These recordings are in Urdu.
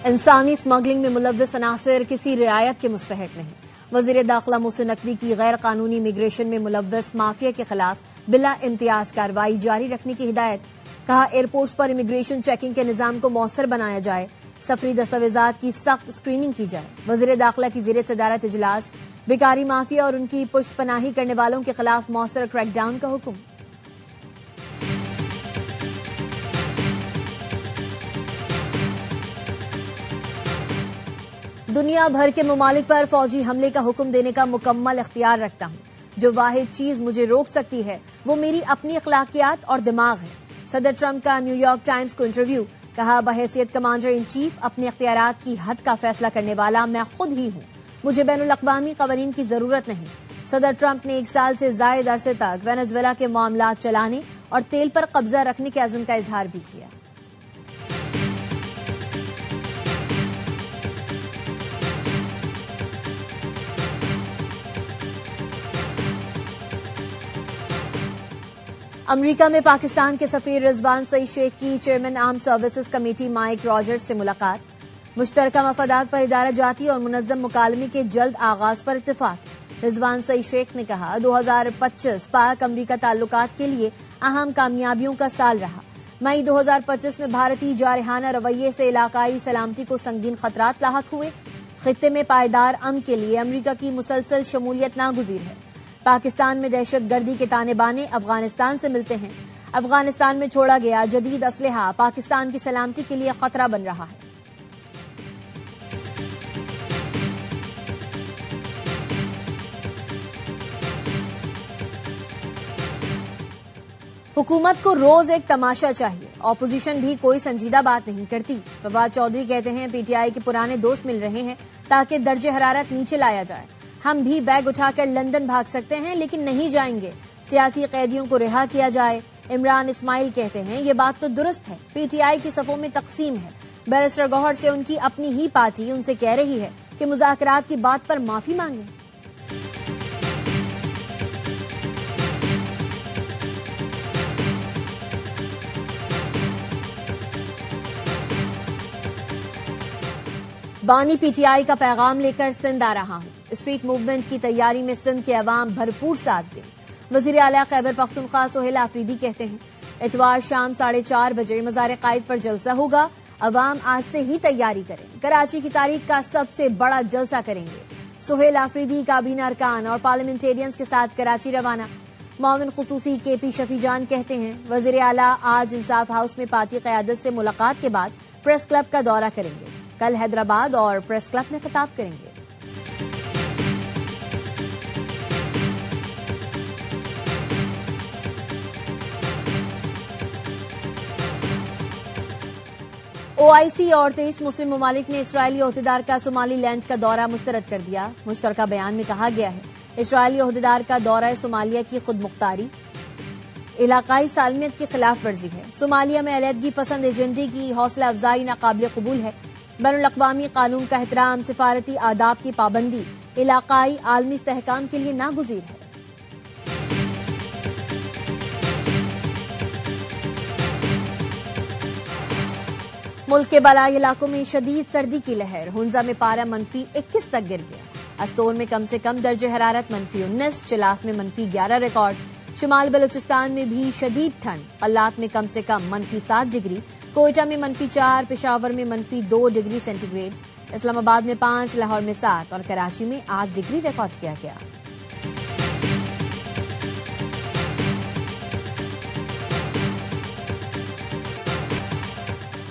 انسانی اسمگلنگ میں ملوث عناصر کسی رعایت کے مستحق نہیں. وزیر داخلہ محسن نقوی کی غیر قانونی امیگریشن میں ملوث مافیا کے خلاف بلا امتیاز کارروائی جاری رکھنے کی ہدایت. کہا ایئرپورٹس پر امیگریشن چیکنگ کے نظام کو مؤثر بنایا جائے. سفری دستاویزات کی سخت اسکریننگ کی جائے. وزیر داخلہ کی زیر صدارت اجلاس. بیکاری مافیا اور ان کی پشت پناہی کرنے والوں کے خلاف مؤثر کریک ڈاؤن کا حکم. دنیا بھر کے ممالک پر فوجی حملے کا حکم دینے کا مکمل اختیار رکھتا ہوں. جو واحد چیز مجھے روک سکتی ہے وہ میری اپنی اخلاقیات اور دماغ ہے. صدر ٹرمپ کا نیو یارک ٹائمز کو انٹرویو. کہا بحیثیت کمانڈر ان چیف اپنے اختیارات کی حد کا فیصلہ کرنے والا میں خود ہی ہوں. مجھے بین الاقوامی قوانین کی ضرورت نہیں. صدر ٹرمپ نے 1 سال سے زائد عرصے تک وینزویلا کے معاملات چلانے اور تیل پر قبضہ رکھنے کے عزم کا اظہار بھی کیا. امریکہ میں پاکستان کے سفیر رضوان سعید شیخ کی چیئرمین آرم سروسز کمیٹی مائک راجرز سے ملاقات. مشترکہ مفادات پر ادارہ جاتی اور منظم مکالمے کے جلد آغاز پر اتفاق. رضوان سعید شیخ نے کہا 2025 پاک امریکہ تعلقات کے لیے اہم کامیابیوں کا سال رہا. مئی 2025 میں بھارتی جارحانہ رویے سے علاقائی سلامتی کو سنگین خطرات لاحق ہوئے. خطے میں پائیدار امن کے لیے امریکہ کی مسلسل شمولیت ناگزیر ہے. پاکستان میں دہشت گردی کے تانے بانے افغانستان سے ملتے ہیں. افغانستان میں چھوڑا گیا جدید اسلحہ پاکستان کی سلامتی کے لیے خطرہ بن رہا ہے. حکومت کو روز ایک تماشا چاہیے. اپوزیشن بھی کوئی سنجیدہ بات نہیں کرتی. فواد چودھری کہتے ہیں پی ٹی آئی کے پرانے دوست مل رہے ہیں تاکہ درجہ حرارت نیچے لایا جائے. ہم بھی بیگ اٹھا کر لندن بھاگ سکتے ہیں لیکن نہیں جائیں گے. سیاسی قیدیوں کو رہا کیا جائے. عمران اسماعیل کہتے ہیں یہ بات تو درست ہے پی ٹی آئی کی صفوں میں تقسیم ہے. بیرسٹر گوہر سے ان کی اپنی ہی پارٹی ان سے کہہ رہی ہے کہ مذاکرات کی بات پر معافی مانگیں. بانی پی ٹی آئی کا پیغام لے کر سندھ آ رہا ہوں. اسٹریٹ موومنٹ کی تیاری میں سندھ کے عوام بھرپور ساتھ دیں. وزیر اعلیٰ خیبر پختونخوا سہیل آفریدی کہتے ہیں اتوار شام 4:30 بجے مزار قائد پر جلسہ ہوگا. عوام آج سے ہی تیاری کریں. کراچی کی تاریخ کا سب سے بڑا جلسہ کریں گے. سہیل آفریدی کابینہ ارکان اور پارلیمنٹیرینز کے ساتھ کراچی روانہ. معاون خصوصی کے پی شفیع جان کہتے ہیں وزیر اعلیٰ آج انصاف ہاؤس میں پارٹی قیادت سے ملاقات کے بعد پریس کلب کا دورہ کریں گے. کل حیدرآباد اور پریس کلب میں خطاب کریں گے. OIC اور 23 مسلم ممالک نے اسرائیلی عہدیدار کا صومالی لینڈ کا دورہ مسترد کر دیا. مشترکہ بیان میں کہا گیا ہے اسرائیلی عہدیدار کا دورہ صومالیہ کی خود مختاری علاقائی سالمیت کی خلاف ورزی ہے. صومالیہ میں علیحدگی پسند ایجنڈے کی حوصلہ افزائی ناقابل قبول ہے. بین الاقوامی قانون کا احترام سفارتی آداب کی پابندی علاقائی عالمی استحکام کے لیے ناگزیر ہے. ملک کے بالائی علاقوں میں شدید سردی کی لہر. ہنزا میں پارہ -21 تک گر گیا. استور میں کم سے کم درجہ حرارت -19. چلاس میں -11 ریکارڈ. شمال بلوچستان میں بھی شدید ٹھنڈ. قلات میں کم سے کم -7 ڈگری. کوئٹہ میں -4. پشاور میں -2 ڈگری سینٹی گریڈ. اسلام آباد میں 5. لاہور میں 7 اور کراچی میں 8 ڈگری ریکارڈ کیا گیا.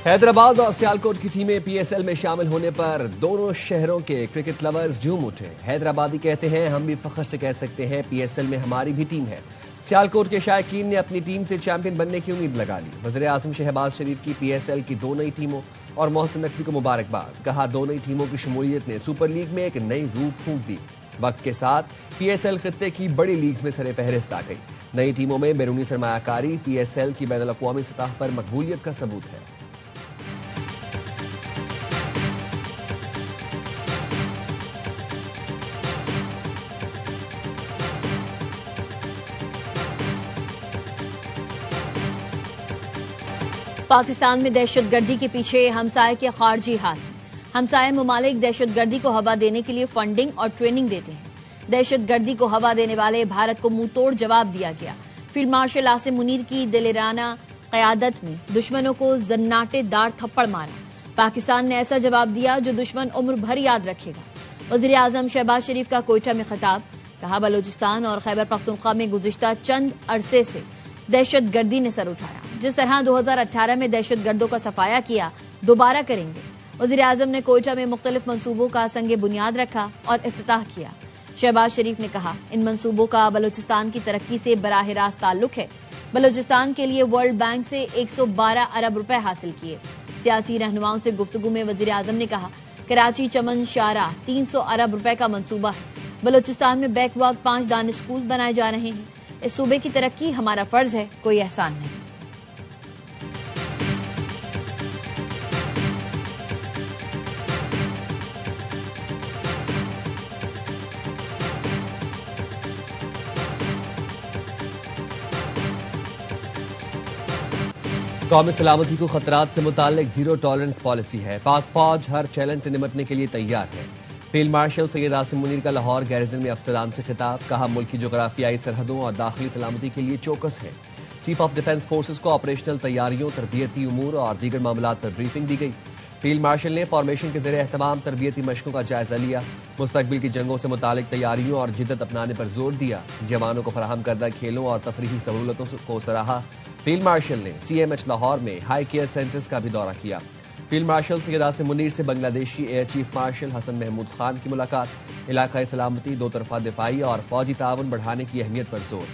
حیدرآباد اور سیالکوٹ کی ٹیمیں پی ایس ایل میں شامل ہونے پر دونوں شہروں کے کرکٹ لورز جھوم اٹھے. حیدرآبادی کہتے ہیں ہم بھی فخر سے کہہ سکتے ہیں پی ایس ایل میں ہماری بھی ٹیم ہے. سیالکوٹ کے شائقین نے اپنی ٹیم سے چیمپئن بننے کی امید لگا لی. وزیر اعظم شہباز شریف کی پی ایس ایل کی 2 نئی ٹیموں اور محسن نقوی کو مبارکباد. کہا 2 نئی ٹیموں کی شمولیت نے سپر لیگ میں ایک نئی روح پھونک دی. وقت کے ساتھ پی ایس ایل خطے کی بڑی لیگز میں سر فہرست آ گئی. نئی ٹیموں میں بیرونی سرمایہ کاری پی ایس ایل کی بین الاقوامی سطح پر مقبولیت کا ثبوت ہے. پاکستان میں دہشت گردی کے پیچھے ہمسائے کے خارجی ہاتھ. ہمسائے ممالک دہشت گردی کو ہوا دینے کے لیے فنڈنگ اور ٹریننگ دیتے ہیں. دہشت گردی کو ہوا دینے والے بھارت کو منہ توڑ جواب دیا گیا. فیلڈ مارشل عاصم منیر کی دلیرانہ قیادت میں دشمنوں کو زناٹے دار تھپڑ مارا. پاکستان نے ایسا جواب دیا جو دشمن عمر بھر یاد رکھے گا. وزیر اعظم شہباز شریف کا کوئٹہ میں خطاب. کہا بلوچستان اور خیبر پختونخوا میں گزشتہ چند عرصے سے دہشت گردی نے سر اٹھایا. جس طرح 2018 میں دہشت گردوں کا صفایا کیا دوبارہ کریں گے. وزیر اعظم نے کوئٹہ میں مختلف منصوبوں کا سنگ بنیاد رکھا اور افتتاح کیا. شہباز شریف نے کہا ان منصوبوں کا بلوچستان کی ترقی سے براہ راست تعلق ہے. بلوچستان کے لیے ورلڈ بینک سے 112 ارب روپے حاصل کیے. سیاسی رہنماؤں سے گفتگو میں وزیر اعظم نے کہا کراچی چمن شاہراہ 300 ارب روپے کا منصوبہ ہے. بلوچستان میں بیک وقت 5 دانش اسکول بنائے جا رہے ہیں. اس صوبے کی ترقی ہمارا فرض ہے, کوئی احسان نہیں. قومی سلامتی کو خطرات سے متعلق زیرو ٹالرنس پالیسی ہے. پاک فوج ہر چیلنج سے نمٹنے کے لیے تیار ہے. فیلڈ مارشل سید عاصم منیر کا لاہور گیرزن میں افسران سے خطاب. کہا ملک کی جغرافیائی سرحدوں اور داخلی سلامتی کے لیے چوکس ہے. چیف آف ڈیفنس فورسز کو آپریشنل تیاریوں, تربیتی امور اور دیگر معاملات پر بریفنگ دی گئی. فیلڈ مارشل نے فارمیشن کے زیر اہتمام تربیتی مشقوں کا جائزہ لیا. مستقبل کی جنگوں سے متعلق تیاریوں اور جدت اپنانے پر زور دیا. جوانوں کو فراہم کردہ کھیلوں اور تفریحی سہولتوں کو سراہا. فیلڈ مارشل نے سی ایم ایچ لاہور میں ہائی کیئر سینٹرز کا بھی دورہ کیا. فیلڈ مارشل سید عاصم منیر سے بنگلہ دیشی ایئر چیف مارشل حسن محمود خان کی ملاقات. علاقائی سلامتی, دو طرفہ دفاعی اور فوجی تعاون بڑھانے کی اہمیت پر زور.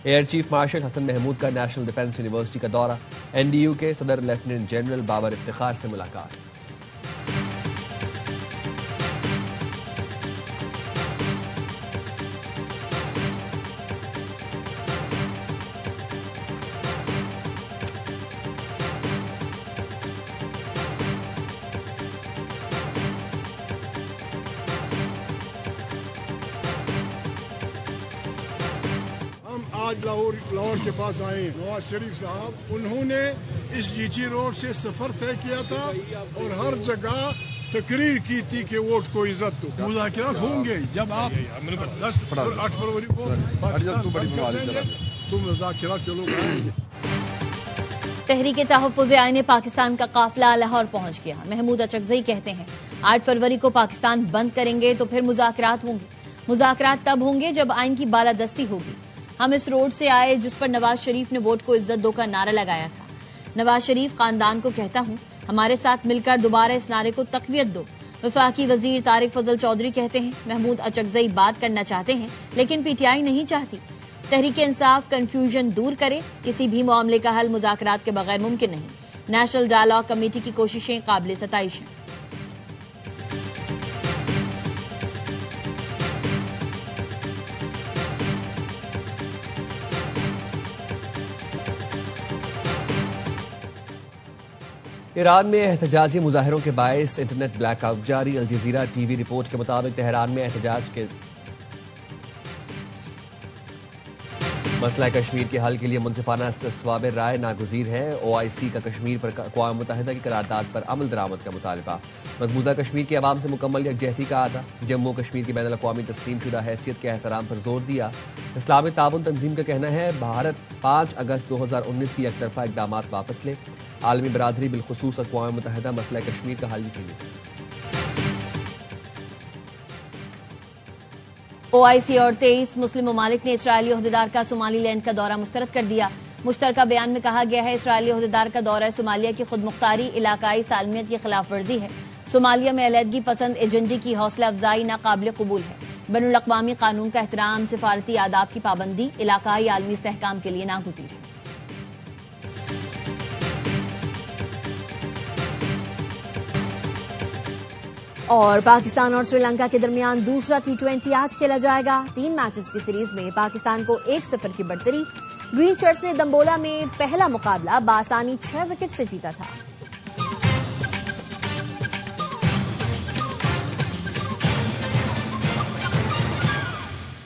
ایئر چیف مارشل حسن محمود کا نیشنل ڈیفنس یونیورسٹی کا دورہ. این ڈی یو کے صدر لیفٹیننٹ جنرل بابر افتخار سے ملاقات. آج لاہور کے پاس آئے ہیں نواز شریف صاحب. انہوں نے اس جی ٹی روڈ سے سفر طے کیا تھا اور ہر جگہ تقریر کی تھی کہ ووٹ کو عزت دو. مذاکرات ہوں گے جب آپ 8 فروری کو تو مذاکرات چلو گے. تحریک تحفظ آئین پاکستان کا قافلہ لاہور پہنچ گیا. محمود اچکزئی کہتے ہیں 8 فروری کو پاکستان بند کریں گے تو پھر مذاکرات ہوں گے. مذاکرات تب ہوں گے جب آئین کی بالادستی ہوگی. ہم اس روڈ سے آئے جس پر نواز شریف نے ووٹ کو عزت دو کا نعرہ لگایا تھا. نواز شریف خاندان کو کہتا ہوں ہمارے ساتھ مل کر دوبارہ اس نعرے کو تقویت دو. وفاقی وزیر طارق فضل چودھری کہتے ہیں محمود اچکزئی بات کرنا چاہتے ہیں لیکن پی ٹی آئی نہیں چاہتی. تحریک انصاف کنفیوژن دور کرے. کسی بھی معاملے کا حل مذاکرات کے بغیر ممکن نہیں. نیشنل ڈائیلاگ کمیٹی کی کوششیں قابل ستائش ہیں. ایران میں احتجاجی مظاہروں کے باعث انٹرنیٹ بلیک آؤٹ جاری. الجزیرہ ٹی وی رپورٹ کے مطابق تہران میں احتجاج کے مسئلہ کشمیر کے حل کے لیے منصفانہ استصواب رائے ناگزیر ہے. او آئی سی کا کشمیر پر اقوام متحدہ کی قرارداد پر عمل درآمد کا مطالبہ. مقبوضہ کشمیر کے عوام سے مکمل یکجہتی کا عہدہ. جموں کشمیر کی بین الاقوامی تسلیم شدہ حیثیت کے احترام پر زور دیا. اسلامی تعاون تنظیم کا کہنا ہے بھارت 5 اگست 2019 کی یک طرفہ اقدامات واپس لے. عالمی برادری بالخصوص اقوام متحدہ مسئلہ کشمیر کا حل کے لیے. او آئی سی اور 23 مسلم ممالک نے اسرائیلی عہدیدار کا صومالی لینڈ کا دورہ مسترد کر دیا. مشترکہ بیان میں کہا گیا ہے اسرائیلی عہدیدار کا دورہ صومالیہ کی خود مختاری علاقائی سالمیت کی خلاف ورزی ہے. صومالیہ میں علیحدگی پسند ایجنڈے کی حوصلہ افزائی ناقابل قبول ہے. بین الاقوامی قانون کا احترام, سفارتی آداب کی پابندی علاقائی عالمی استحکام کے لیے ناگزیر ہے. اور پاکستان اور سری لنکا کے درمیان دوسرا T20 آج کھیلا جائے گا. 3 میچز کی سیریز میں پاکستان کو 1-0 کی بڑھتری. گرین شرٹس نے دمبولا میں پہلا مقابلہ بآسانی 6 وکٹ سے جیتا تھا.